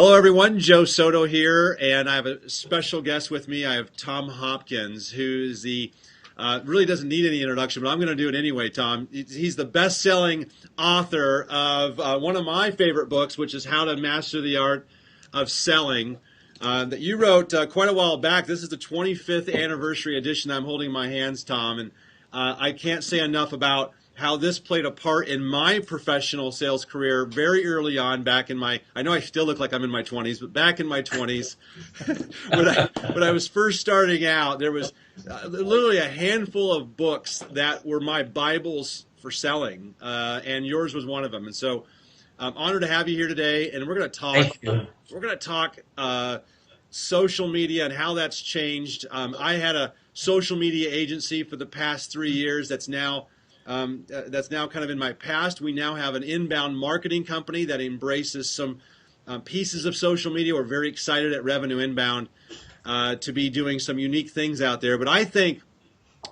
Hello, everyone. Joe Soto here, and I have a special guest with me. I have Tom Hopkins, who's the really doesn't need any introduction, but I'm going to do it anyway. Tom, he's the best-selling author of one of my favorite books, which is How to Master the Art of Selling, that you wrote quite a while back. This is the 25th anniversary edition. I'm holding in my hands, Tom, and I can't say enough about how this played a part in my professional sales career very early on back in I know I still look like I'm in my 20s, but back in my 20s, when I was first starting out, there was literally a handful of books that were my Bibles for selling, and yours was one of them. And so I'm honored to have you here today, and we're going to talk. Thank you. We're going to talk social media and how that's changed. I had a social media agency for the past 3 years that's now kind of in my past. We now have an inbound marketing company that embraces some pieces of social media. We're very excited at Revenue Inbound to be doing some unique things out there. But I think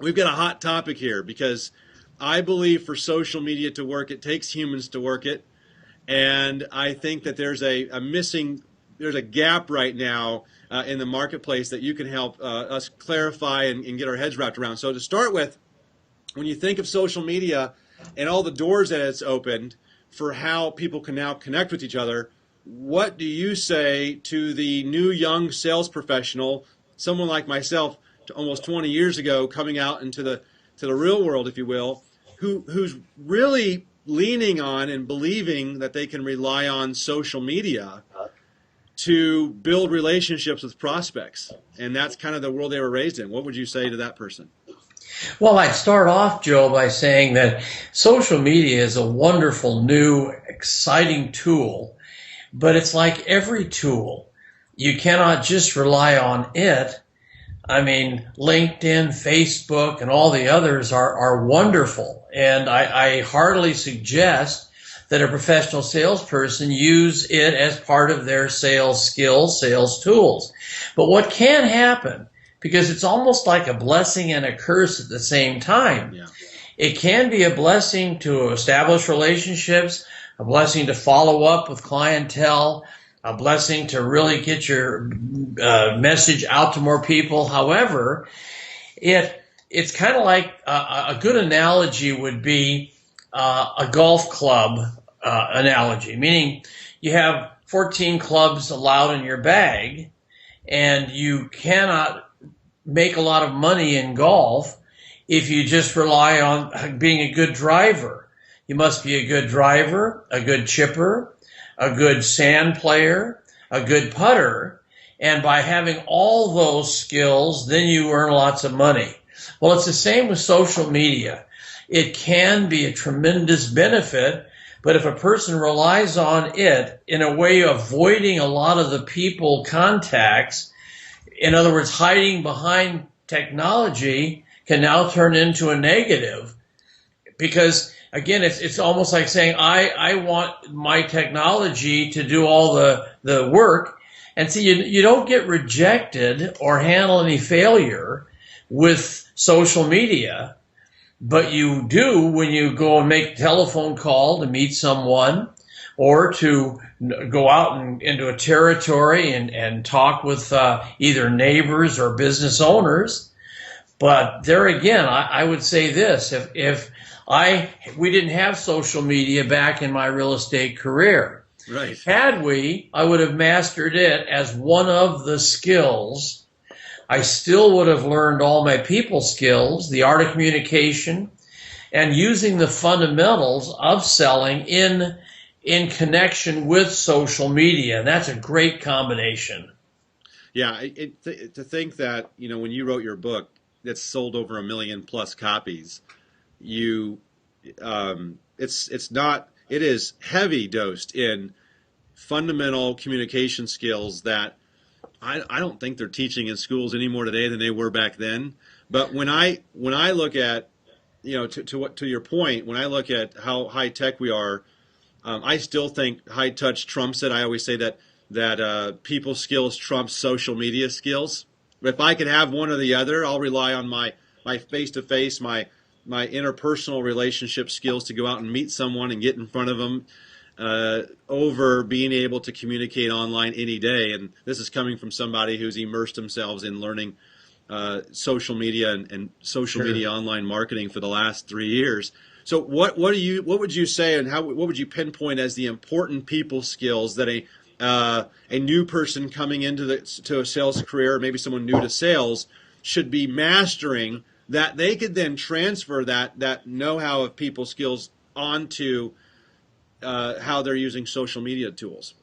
we've got a hot topic here because I believe for social media to work, it takes humans to work it. And I think that there's there's a gap right now in the marketplace that you can help us clarify and get our heads wrapped around. So to start with, when you think of social media and all the doors that it's opened for how people can now connect with each other, what do you say to the new young sales professional, someone like myself, almost 20 years ago, coming out into the real world, if you will, who's really leaning on and believing that they can rely on social media to build relationships with prospects? And that's kind of the world they were raised in. What would you say to that person? Well, I'd start off, Joe, by saying that social media is a wonderful, new, exciting tool, but it's like every tool. You cannot just rely on it. I mean, LinkedIn, Facebook, and all the others are wonderful, and I heartily suggest that a professional salesperson use it as part of their sales skills, sales tools. But what can happen, because it's almost like a blessing and a curse at the same time. Yeah. It can be a blessing to establish relationships, a blessing to follow up with clientele, a blessing to really get your message out to more people. However, it's kind of like a good analogy would be a golf club analogy, meaning you have 14 clubs allowed in your bag, and you cannot make a lot of money in golf if you just rely on being a good driver. You must be a good driver, a good chipper, a good sand player, a good putter, and by having all those skills, then you earn lots of money. Well, it's the same with social media. It can be a tremendous benefit, but if a person relies on it in a way of avoiding a lot of the people contacts, in other words, hiding behind technology, can now turn into a negative. Because, again, it's almost like saying, I want my technology to do all the work. And see, you don't get rejected or handle any failure with social media, but you do when you go and make a telephone call to meet someone, or to go out into a territory and talk with either neighbors or business owners. But there again, I would say this: if we didn't have social media back in my real estate career, right? Had we, I would have mastered it as one of the skills. I still would have learned all my people skills, the art of communication, and using the fundamentals of selling in connection with social media. And that's a great combination. Yeah, to think that, when you wrote your book that's sold over 1 million plus copies, it is heavy dosed in fundamental communication skills that I don't think they're teaching in schools any more today than they were back then. But when I look at, to your point, when I look at how high tech we are, I still think high touch trumps it. I always say that people skills trumps social media skills. But if I could have one or the other, I'll rely on my face to face, my interpersonal relationship skills to go out and meet someone and get in front of them. over being able to communicate online any day. And this is coming from somebody who's immersed themselves in learning social media and social media online marketing for the last 3 years. So what would you say, and what would you pinpoint as the important people skills that a new person coming into to a sales career, or maybe someone new to sales, should be mastering, that they could then transfer that know-how of people skills onto how they're using social media tools?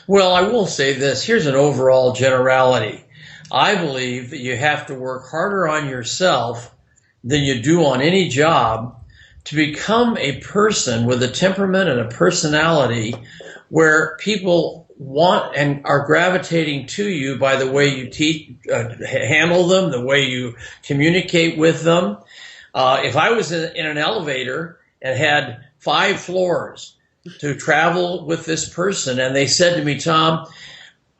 Well, I will say this. Here's an overall generality. I believe that you have to work harder on yourself than you do on any job to become a person with a temperament and a personality where people want and are gravitating to you by the way you handle them, the way you communicate with them. If I was in an elevator and had 5 floors to travel with this person, and they said to me, Tom,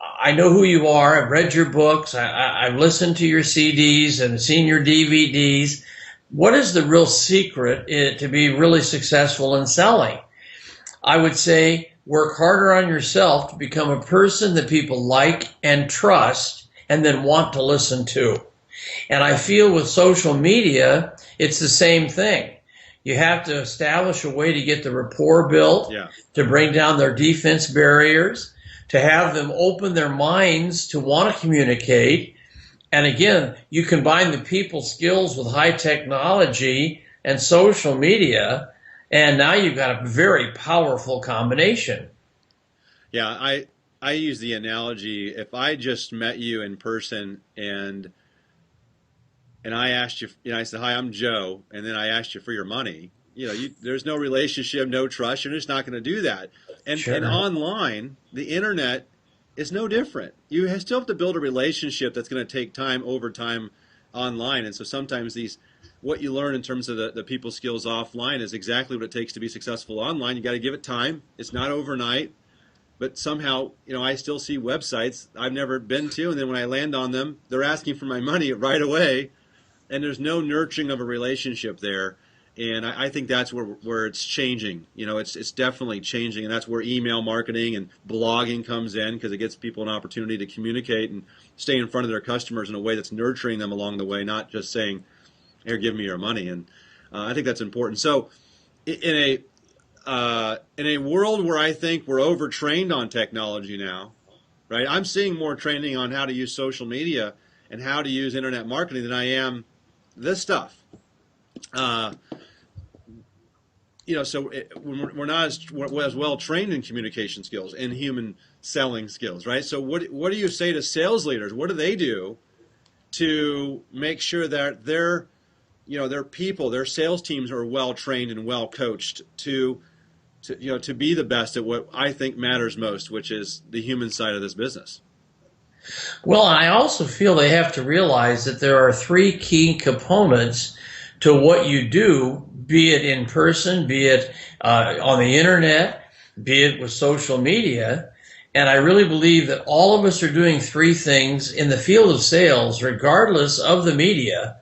I know who you are. I've read your books. I've listened to your CDs and seen your DVDs. What is the real secret to be really successful in selling? I would say work harder on yourself to become a person that people like and trust and then want to listen to. And I feel with social media, it's the same thing. You have to establish a way to get the rapport built, to bring down their defense barriers, to have them open their minds to want to communicate. And again, you combine the people skills with high technology and social media, and now you've got a very powerful combination. Yeah, I use the analogy, if I just met you in person and I asked you, I said, hi, I'm Joe, and then I asked you for your money, there's no relationship, no trust. You're just not going to do that. And online, the internet is no different. You still have to build a relationship that's going to take time over time online. And so sometimes what you learn in terms of the people skills offline is exactly what it takes to be successful online. You got to give it time. It's not overnight. But somehow, I still see websites I've never been to, and then when I land on them, they're asking for my money right away, and there's no nurturing of a relationship there. And I think that's where it's changing. It's definitely changing, and that's where email marketing and blogging comes in, because it gives people an opportunity to communicate and stay in front of their customers in a way that's nurturing them along the way, not just saying, here, give me your money. And I think that's important. So in a world where I think we're overtrained on technology now, right? I'm seeing more training on how to use social media and how to use internet marketing than I am this stuff. So we're not as well trained in communication skills and human selling skills, right? So what do you say to sales leaders? What do they do to make sure that their people, their sales teams are well trained and well coached to be the best at what I think matters most, which is the human side of this business? Well, I also feel they have to realize that there are 3 key components to what you do, be it in person, be it on the internet, be it with social media. And I really believe that all of us are doing 3 things in the field of sales, regardless of the media.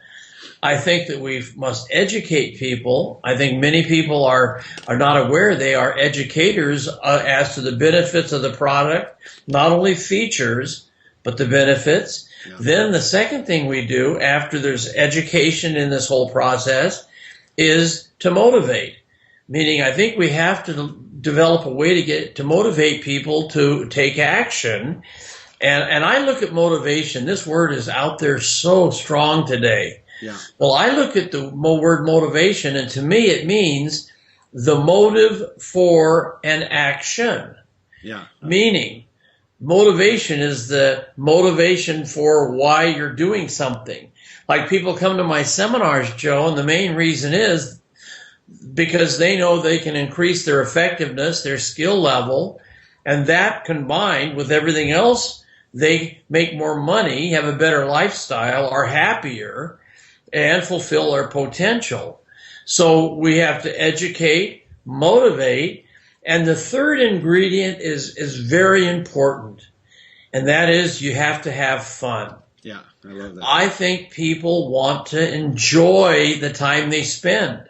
I think that we must educate people. I think many people are not aware they are educators as to the benefits of the product, not only features, but the benefits. Yeah. Then the second thing we do after there's education in this whole process is to motivate. Meaning I think we have to develop a way to motivate people to take action. And I look at motivation. This word is out there so strong today. Yeah. Well, I look at the word motivation, and to me it means the motive for an action. Yeah. Meaning, motivation is the motivation for why you're doing something. Like people come to my seminars, Joe, and the main reason is because they know they can increase their effectiveness, their skill level, and that combined with everything else, they make more money, have a better lifestyle, are happier, and fulfill their potential. So we have to educate, motivate, and the third ingredient is very important, and that is you have to have fun. Yeah, I love that. I think people want to enjoy the time they spend.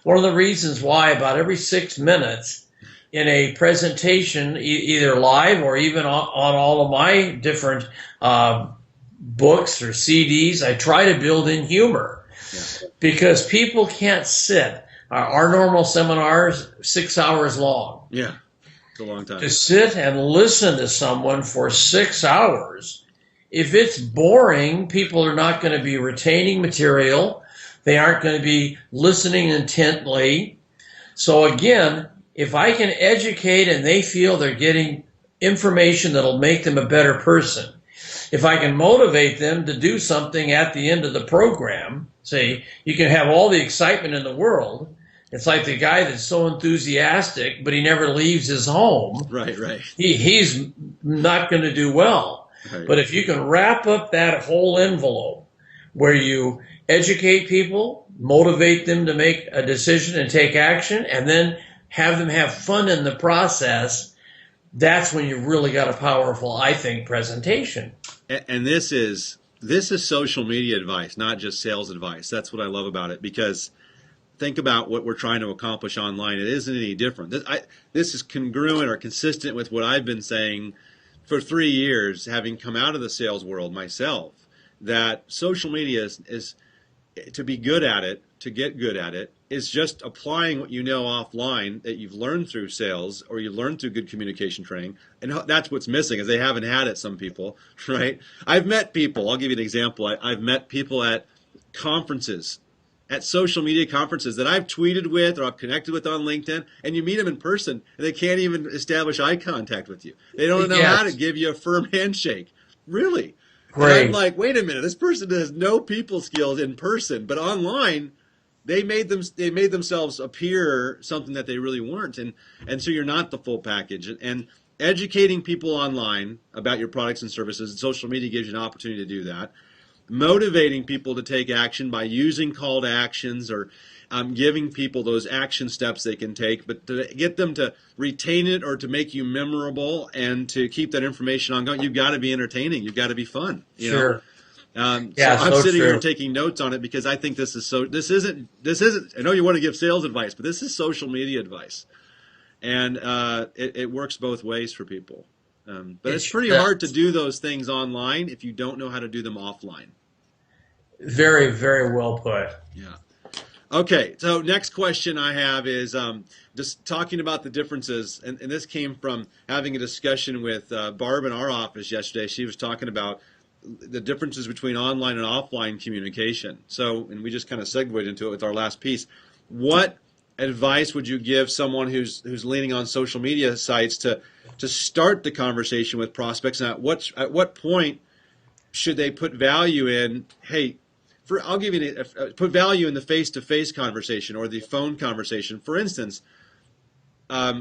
One of the reasons why about every 6 minutes in a presentation, either live or even on all of my different books or CDs, I try to build in humor. Yeah. Because people can't sit. Our normal seminars, 6 hours long. Yeah, it's a long time. To sit and listen to someone for 6 hours, if it's boring, people are not going to be retaining material. They aren't going to be listening intently. So again, if I can educate and they feel they're getting information that'll make them a better person, if I can motivate them to do something at the end of the program, say, you can have all the excitement in the world. It's like the guy that's so enthusiastic, but he never leaves his home. Right. He's not going to do well. Right. But if you can wrap up that whole envelope where you educate people, motivate them to make a decision and take action, and then have them have fun in the process, that's when you've really got a powerful, I think, presentation. And this is social media advice, not just sales advice. That's what I love about it, because think about what we're trying to accomplish online. It isn't any different. This is congruent or consistent with what I've been saying for 3 years, having come out of the sales world myself, that social media is to be good at it, to get good at it, is just applying what you know offline that you've learned through sales or you learned through good communication training. And that's what's missing, is they haven't had it, some people, right? I've met people, I'll give you an example. I've met people at conferences, at social media conferences that I've tweeted with or I've connected with on LinkedIn, and you meet them in person and they can't even establish eye contact with you. They don't know how to give you a firm handshake. Really? Great. And I'm like, wait a minute, this person has no people skills in person, but online they made themselves appear something that they really weren't, and so you're not the full package. And educating people online about your products and services, and social media gives you an opportunity to do that. Motivating people to take action by using call to actions or giving people those action steps they can take, but to get them to retain it or to make you memorable and to keep that information ongoing, you've got to be entertaining. You've got to be fun. You know? So I'm sitting here taking notes on it because I think this isn't, I know you want to give sales advice, but this is social media advice. And it works both ways for people. But it's pretty hard to do those things online if you don't know how to do them offline. Very, very well put. Yeah. Okay, so next question I have is just talking about the differences, and this came from having a discussion with Barb in our office yesterday. She was talking about the differences between online and offline communication. So, and we just kind of segued into it with our last piece. What advice would you give someone who's leaning on social media sites to start the conversation with prospects? And at what point should they put value in, hey, I'll give you put value in the face-to-face conversation or the phone conversation. For instance,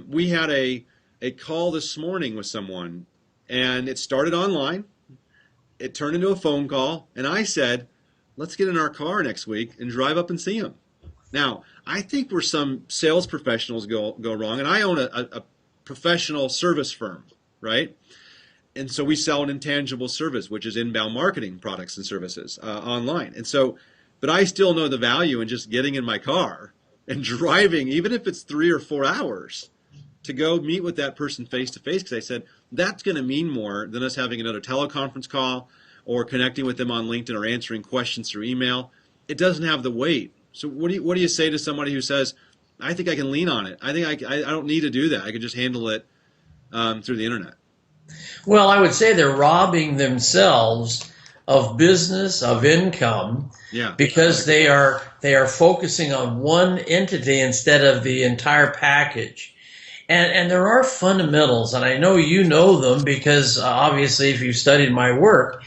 we had a call this morning with someone, and it started online. It turned into a phone call, and I said, let's get in our car next week and drive up and see him. Now, I think where some sales professionals go wrong, and I own a professional service firm, right? And so we sell an intangible service, which is inbound marketing products and services online. And so, but I still know the value in just getting in my car and driving, even if it's 3 or 4 hours, to go meet with that person face to face. Because I said, that's going to mean more than us having another teleconference call or connecting with them on LinkedIn or answering questions through email. It doesn't have the weight. So what do you say to somebody who says, I think I can lean on it. I think I don't need to do that. I can just handle it through the internet. Well, I would say they're robbing themselves of business, of income, because they are focusing on one entity instead of the entire package. And there are fundamentals, and I know you know them because obviously if you've studied my work,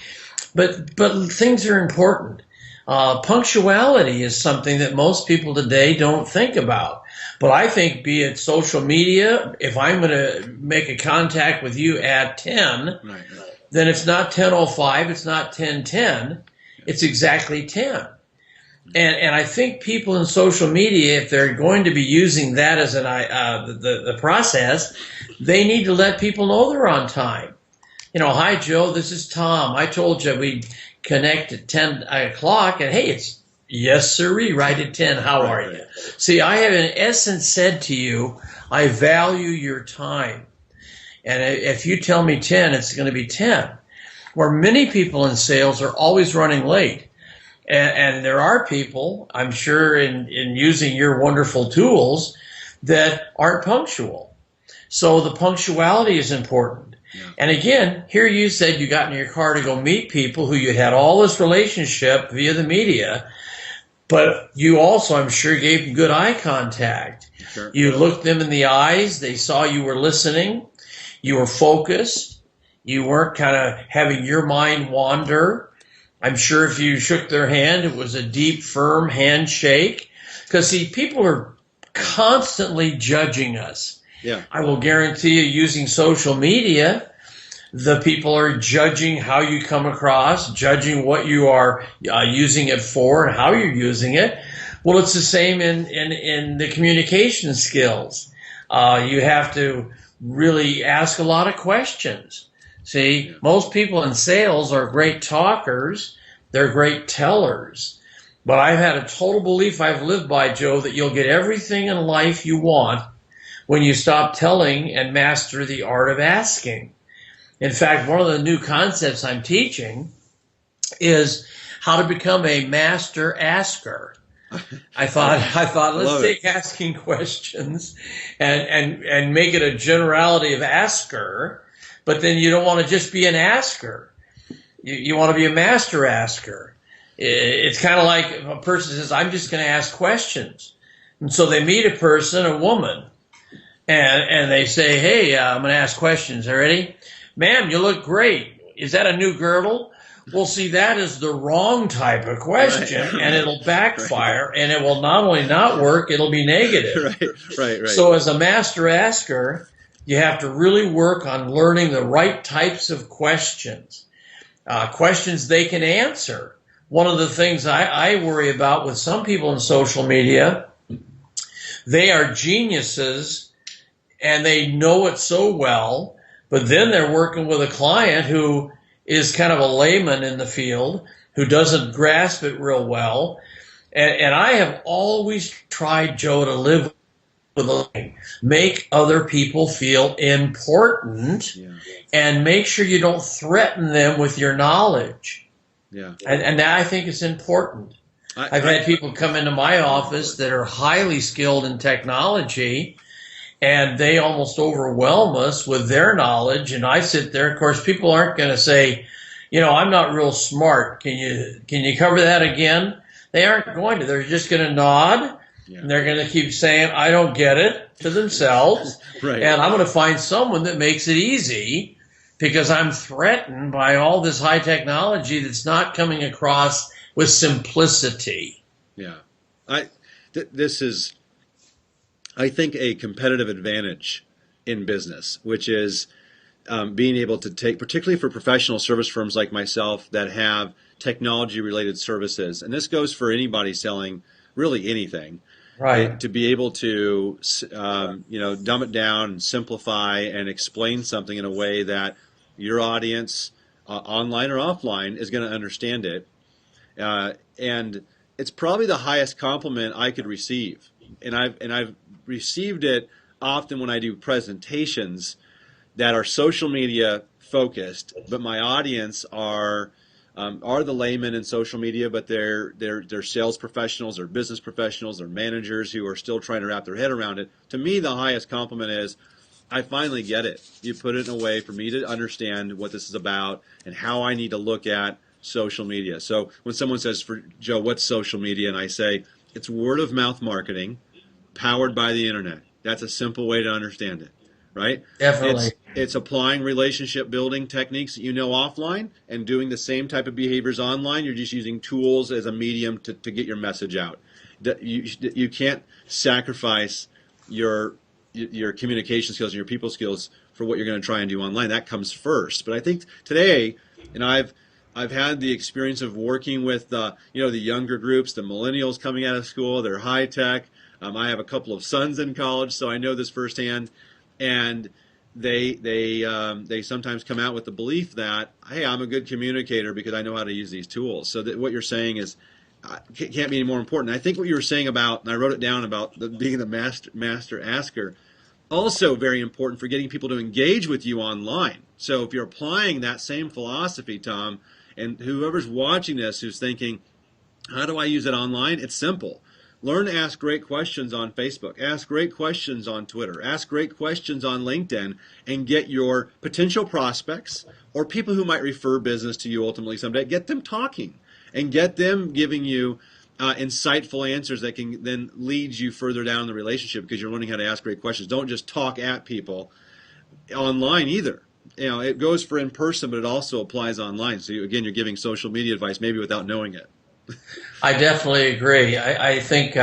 but things are important. Punctuality is something that most people today don't think about. But I think, be it social media, if I'm going to make a contact with you at 10, then it's not 10:05, it's not 10:10, it's exactly 10. And I think people in social media, if they're going to be using that as the process, they need to let people know they're on time. You know, hi, Joe, this is Tom. I told you we'd connect at 10 o'clock, and hey, Yes, sirree, right at 10. How are you? See, I have in essence said to you, I value your time. And if you tell me 10, it's going to be 10. Where many people in sales are always running late. And there are people, I'm sure, in using your wonderful tools that aren't punctual. So the punctuality is important. Yeah. And again, here you said you got in your car to go meet people who you had all this relationship via the media, but you also, I'm sure, gave them good eye contact. Sure. You looked them in the eyes. They saw you were listening. You were focused. You weren't kind of having your mind wander. I'm sure if you shook their hand, it was a deep, firm handshake. Because, see, people are constantly judging us. Yeah. I will guarantee you, using social media, the people are judging how you come across, judging what you are using it for and how you're using it. Well, it's the same in the communication skills. You have to really ask a lot of questions. See, most people in sales are great talkers. They're great tellers. But I've had a total belief I've lived by, Joe, that you'll get everything in life you want when you stop telling and master the art of asking. In fact, one of the new concepts I'm teaching is how to become a master asker. I thought let's take asking questions and make it a generality of asker, but then you don't want to just be an asker. You want to be a master asker. It's kind of like if a person says, I'm just going to ask questions. And so they meet a person, a woman, and they say, hey, I'm going to ask questions. Are you ready? Ma'am, you look great. Is that a new girdle? Well, see, that is the wrong type of question, and it'll backfire, and it will not only not work, it'll be negative. Right. So as a master asker, you have to really work on learning the right types of questions, questions they can answer. One of the things I worry about with some people in social media, they are geniuses, and they know it so well, but then they're working with a client who is kind of a layman in the field, who doesn't grasp it real well. And I have always tried, Joe, to live with a make other people feel important, and make sure you don't threaten them with your knowledge. Yeah. And that, I think, is important. I've had people come into my office that are highly skilled in technology, and they almost overwhelm us with their knowledge. And I sit there. Of course, people aren't going to say, I'm not real smart. Can you cover that again? They aren't going to. They're just going to nod, and they're going to keep saying, I don't get it, to themselves. Right. And I'm going to find someone that makes it easy, because I'm threatened by all this high technology that's not coming across with simplicity. Yeah. This is, I think, a competitive advantage in business, which is being able to take, particularly for professional service firms like myself that have technology-related services, and this goes for anybody selling really anything, right? To be able to, dumb it down and simplify and explain something in a way that your audience, online or offline, is going to understand it, and it's probably the highest compliment I could receive, and I've received it often when I do presentations that are social media focused, but my audience are the laymen in social media, but they're sales professionals or business professionals or managers who are still trying to wrap their head around it. To me, the highest compliment is, I finally get it. You put it in a way for me to understand what this is about and how I need to look at social media. So when someone says, for Joe, what's social media? And I say, it's word of mouth marketing powered by the internet. That's a simple way to understand it, right? Definitely. It's applying relationship building techniques that you know offline and doing the same type of behaviors online. You're just using tools as a medium to get your message out. You can't sacrifice your communication skills and your people skills for what you're going to try and do online. That comes first. But I think today, and I've had the experience of working with the younger groups, the millennials coming out of school. They're high tech. I have a couple of sons in college, so I know this firsthand. And they sometimes come out with the belief that, hey, I'm a good communicator because I know how to use these tools. So that what you're saying is, can't be any more important. I think what you were saying about, and I wrote it down about being the master asker, also very important for getting people to engage with you online. So if you're applying that same philosophy, Tom, and whoever's watching this who's thinking, how do I use it online? It's simple. Learn to ask great questions on Facebook. Ask great questions on Twitter. Ask great questions on LinkedIn, and get your potential prospects or people who might refer business to you ultimately someday, get them talking and get them giving you insightful answers that can then lead you further down the relationship, because you're learning how to ask great questions. Don't just talk at people online either. It goes for in person, but it also applies online. So again, you're giving social media advice maybe without knowing it. I definitely agree. I think,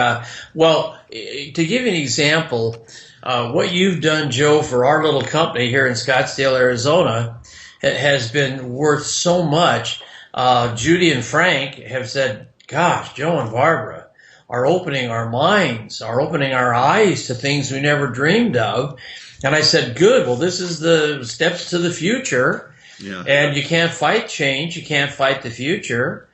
well, to give you an example, what you've done, Joe, for our little company here in Scottsdale, Arizona, has been worth so much. Judy and Frank have said, gosh, Joe and Barbara are opening our minds, are opening our eyes to things we never dreamed of. And I said, good, well, this is the steps to the future. Yeah. And you can't fight change. You can't fight the future.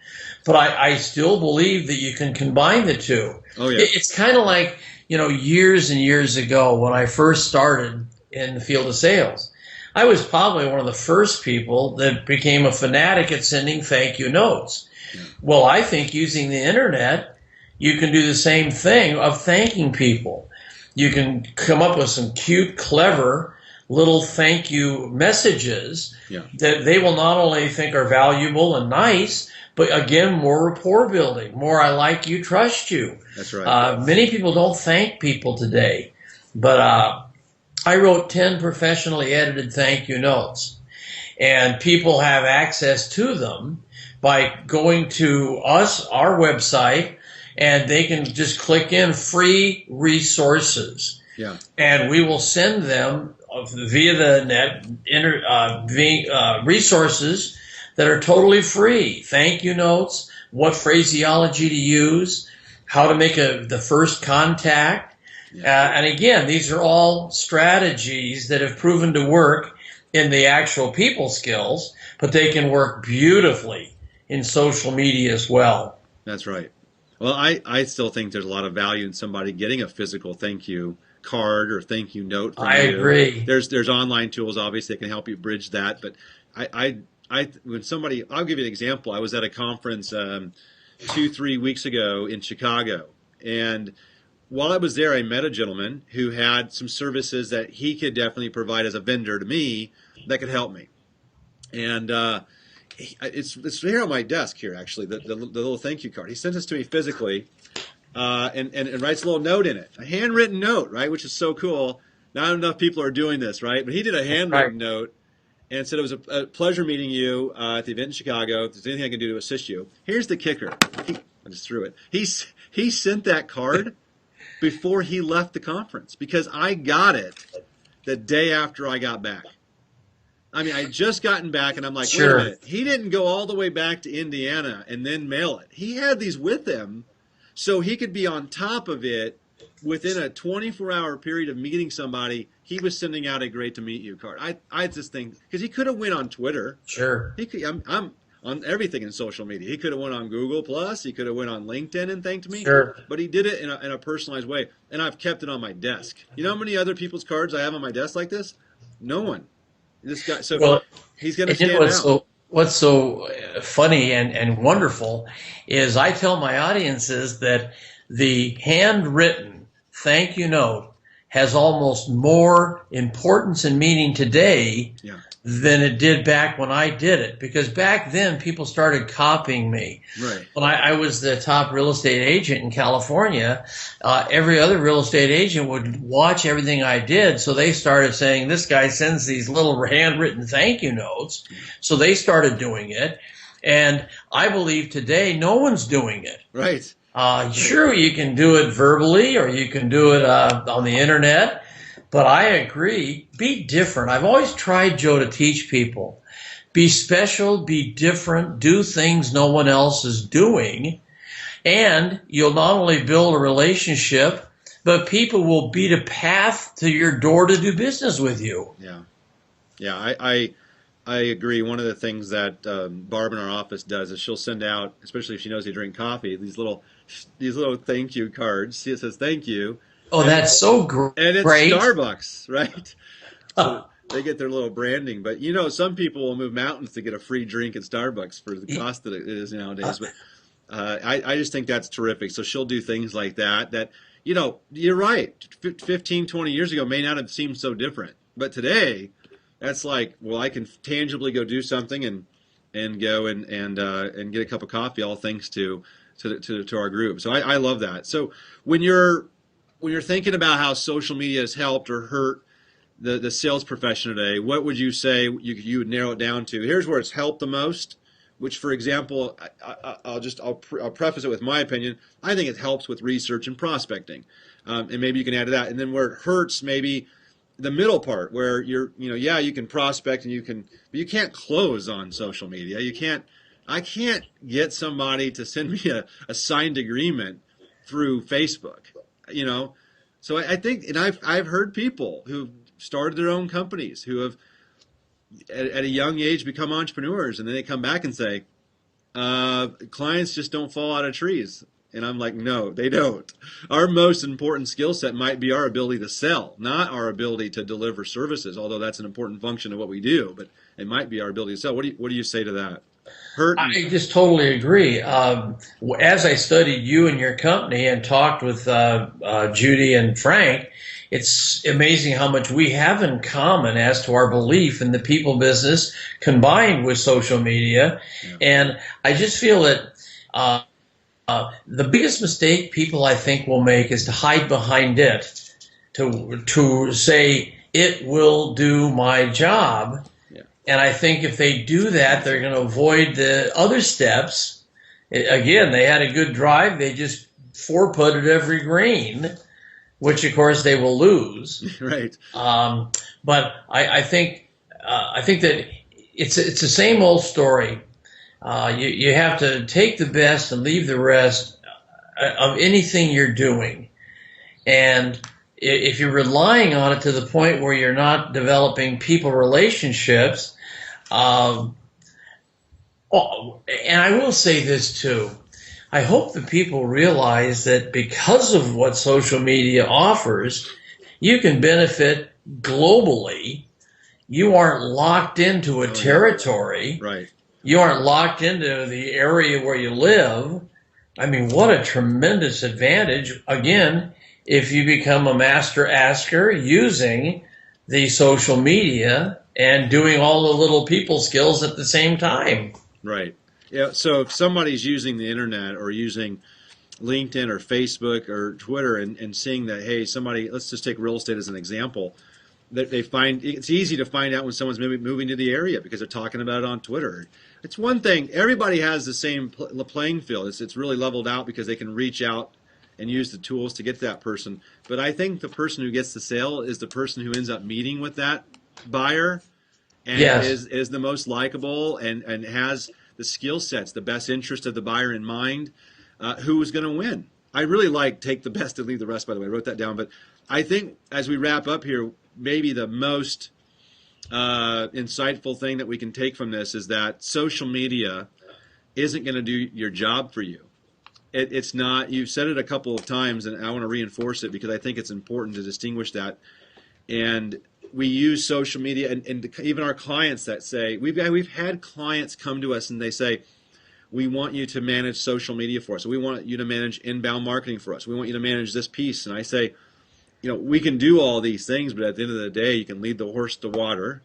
But I still believe that you can combine the two. Oh, yeah. It's kind of like, years and years ago when I first started in the field of sales. I was probably one of the first people that became a fanatic at sending thank you notes. Yeah. Well, I think using the internet, you can do the same thing of thanking people. You can come up with some cute, clever little thank you messages that they will not only think are valuable and nice, but again, more rapport building, more I like you, trust you. That's right. Many people don't thank people today, but I wrote 10 professionally edited thank you notes, and people have access to them by going to our website, and they can just click in free resources. Yeah. And we will send them via the net resources that are totally free. Thank you notes, what phraseology to use, how to make the first contact. Yeah. And again, these are all strategies that have proven to work in the actual people skills, but they can work beautifully in social media as well. That's right. Well, I still think there's a lot of value in somebody getting a physical thank you card or thank you note from you. I agree. There's online tools, obviously, that can help you bridge that. But when somebody, I'll give you an example. I was at a conference 2-3 weeks ago in Chicago, and while I was there, I met a gentleman who had some services that he could definitely provide as a vendor to me that could help me. And it's here on my desk here, actually, the little thank you card. He sent this to me physically, and writes a little note in it, a handwritten note, right, which is so cool. Not enough people are doing this, right? But he did a handwritten note and said it was a pleasure meeting you at the event in Chicago. If there's anything I can do to assist you. Here's the kicker. I just threw it. He sent that card before he left the conference, because I got it the day after I got back. I mean, I just gotten back, and I'm like, wait a minute. He didn't go all the way back to Indiana and then mail it. He had these with him so he could be on top of it within a 24-hour period of meeting somebody. He was sending out a great to meet you card. I just think, because he could have went on Twitter. Sure. He could, I'm on everything in social media. He could have went on Google Plus. He could have went on LinkedIn and thanked me. Sure. But he did it in a personalized way, and I've kept it on my desk. You know how many other people's cards I have on my desk like this? No one. This guy. So he's going to stand out. What's so funny and wonderful is I tell my audiences that the handwritten thank you note has almost more importance and meaning today than it did back when I did it. Because back then, people started copying me. Right. When I was the top real estate agent in California, every other real estate agent would watch everything I did. So they started saying, this guy sends these little handwritten thank you notes. So they started doing it. And I believe today, no one's doing it. Right. Sure, you can do it verbally or you can do it on the internet. But I agree, be different. I've always tried, Joe, to teach people. Be special, be different, do things no one else is doing. And you'll not only build a relationship, but people will beat a path to your door to do business with you. Yeah. Yeah, I agree. One of the things that Barb in our office does is she'll send out, especially if she knows you drink coffee, these little thank you cards. It says thank you, Oh, and that's so it's great. Starbucks, right? So they get their little branding. But some people will move mountains to get a free drink at Starbucks for the cost that it is nowadays. But I just think that's terrific. So she'll do things like that. You're right. 15, 20 years ago may not have seemed so different, but today, that's like, well, I can tangibly go do something and go and get a cup of coffee, all thanks to our group. So I love that. So when you're thinking about how social media has helped or hurt the sales profession today, what would you say you would narrow it down to? Here's where it's helped the most. Which, for example, I'll preface it with my opinion. I think it helps with research and prospecting, and maybe you can add to that. And then where it hurts, maybe the middle part, where you can prospect and but you can't close on social media. I can't get somebody to send me a signed agreement through Facebook. So I think, and I've heard people who started their own companies who have at a young age become entrepreneurs, and then they come back and say, clients just don't fall out of trees. And I'm like, no, they don't. Our most important skill set might be our ability to sell, not our ability to deliver services, although that's an important function of what we do, but it might be our ability to sell. What do you say to that? I just totally agree. As I studied you and your company and talked with Judy and Frank, it's amazing how much we have in common as to our belief in the people business combined with social media. Yeah. And I just feel that the biggest mistake people, I think, will make is to hide behind it, to say it will do my job. And I think if they do that, they're going to avoid the other steps. Again, they had a good drive. They just four-putted every green, which, of course, they will lose. Right. But I think that it's the same old story. You have to take the best and leave the rest of anything you're doing. And if you're relying on it to the point where you're not developing people relationships, and I will say this too, I hope that people realize that because of what social media offers, you can benefit globally. You aren't locked into a territory. Right. You aren't locked into the area where you live. I mean, what a tremendous advantage, again, if you become a master asker using the social media and doing all the little people skills at the same time. Right. Yeah. So if somebody's using the internet or using LinkedIn or Facebook or Twitter and seeing that, hey, let's just take real estate as an example, that they find it's easy to find out when someone's maybe moving to the area because they're talking about it on Twitter. It's one thing. Everybody has the same playing field. It's really leveled out because they can reach out and use the tools to get to that person. But I think the person who gets the sale is the person who ends up meeting with that buyer and yes. is the most likable and has the skill sets, the best interest of the buyer in mind, who's going to win. I really like take the best and leave the rest, by the way. I wrote that down. But I think as we wrap up here, maybe the most insightful thing that we can take from this is that social media isn't going to do your job for you. It's not. You've said it a couple of times, and I want to reinforce it because I think it's important to distinguish that. And we use social media, and even our clients that say we've had clients come to us and they say, we want you to manage social media for us. We want you to manage inbound marketing for us. We want you to manage this piece. And I say, we can do all these things, but at the end of the day, you can lead the horse to water,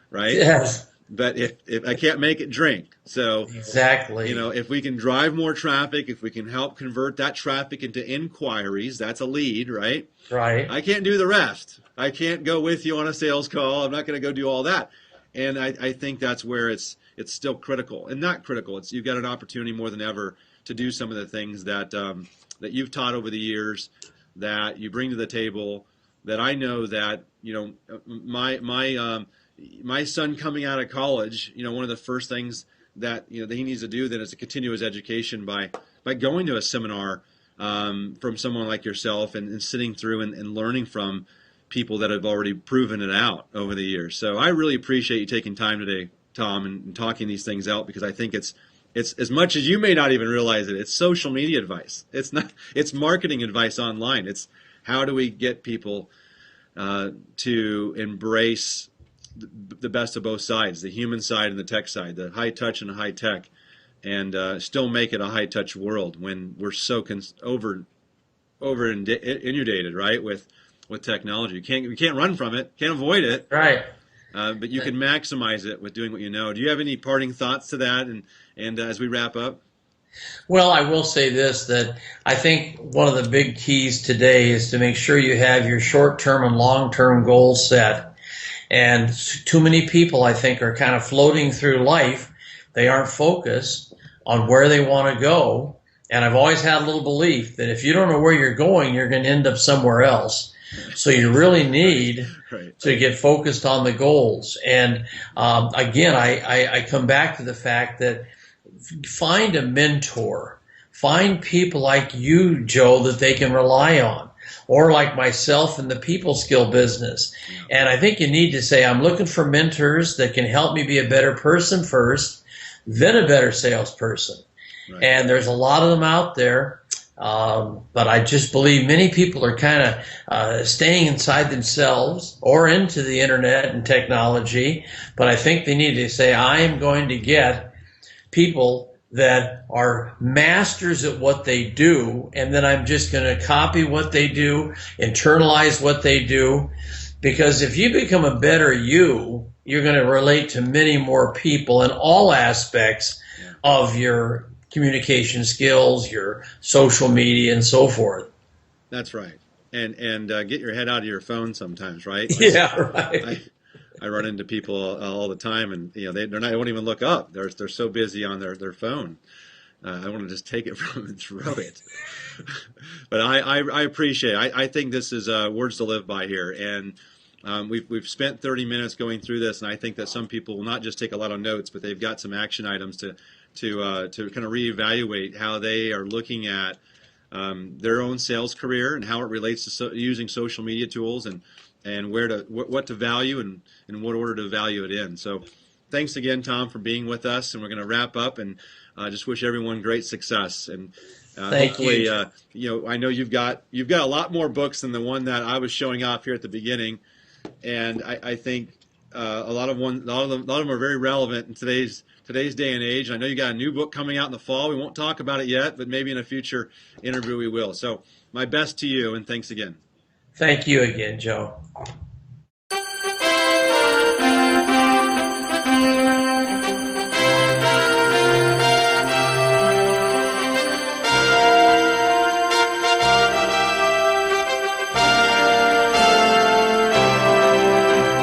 right? Yes. But if I can't make it drink. So exactly. If we can drive more traffic, if we can help convert that traffic into inquiries, that's a lead, right? Right. I can't do the rest. I can't go with you on a sales call. I'm not going to go do all that. And I think that's where it's still critical, and not critical. You've got an opportunity more than ever to do some of the things that that you've taught over the years, that you bring to the table. That I know that my son coming out of college, one of the first things that that he needs to do then is to continue his education by going to a seminar from someone like yourself and sitting through and learning from people that have already proven it out over the years. So I really appreciate you taking time today, Tom, and talking these things out, because I think it's as much as you may not even realize it. It's social media advice. It's marketing advice online. It's how do we get people to embrace the best of both sides, the human side and the tech side, the high touch and the high tech, and still make it a high touch world when we're so inundated, right, with technology. You can't run from it, can't avoid it. Right. But you can maximize it with doing what you know. Do you have any parting thoughts to that? And as we wrap up? Well, I will say this, that I think one of the big keys today is to make sure you have your short-term and long-term goals set. And too many people, I think, are kind of floating through life. They aren't focused on where they want to go. And I've always had a little belief that if you don't know where you're going, you're going to end up somewhere else. So you really need to get focused on the goals. And again, I come back to the fact that find a mentor. Find people like you, Joe, that they can rely on, or like myself in the people skill business. And I think you need to say, I'm looking for mentors that can help me be a better person first, then a better salesperson. Right. And there's a lot of them out there. But I just believe many people are kind of staying inside themselves or into the internet and technology. But I think they need to say, I am going to get people that are masters at what they do, and then I'm just going to copy what they do, internalize what they do. Because if you become a better you, you're going to relate to many more people in all aspects of your communication skills, your social media, and so forth. That's right. And get your head out of your phone sometimes, right? Yeah, right. I run into people all the time, and they won't even look up. They're so busy on their phone. I want to just take it from them and throw it. But I appreciate it. I think this is words to live by here, and we've spent 30 minutes going through this, and I think that some people will not just take a lot of notes, but they've got some action items to kind of reevaluate how they are looking at their own sales career and how it relates to using social media tools, and what to value and in what order to value it in. So thanks again, Tom, for being with us, and we're going to wrap up, and just wish everyone great success. And hopefully, I know you've got a lot more books than the one that I was showing off here at the beginning, and I think a lot of them are very relevant in today's day and age. I know you got a new book coming out in the fall. We won't talk about it yet, but maybe in a future interview we will. So my best to you, and thanks again. Thank you again, Joe.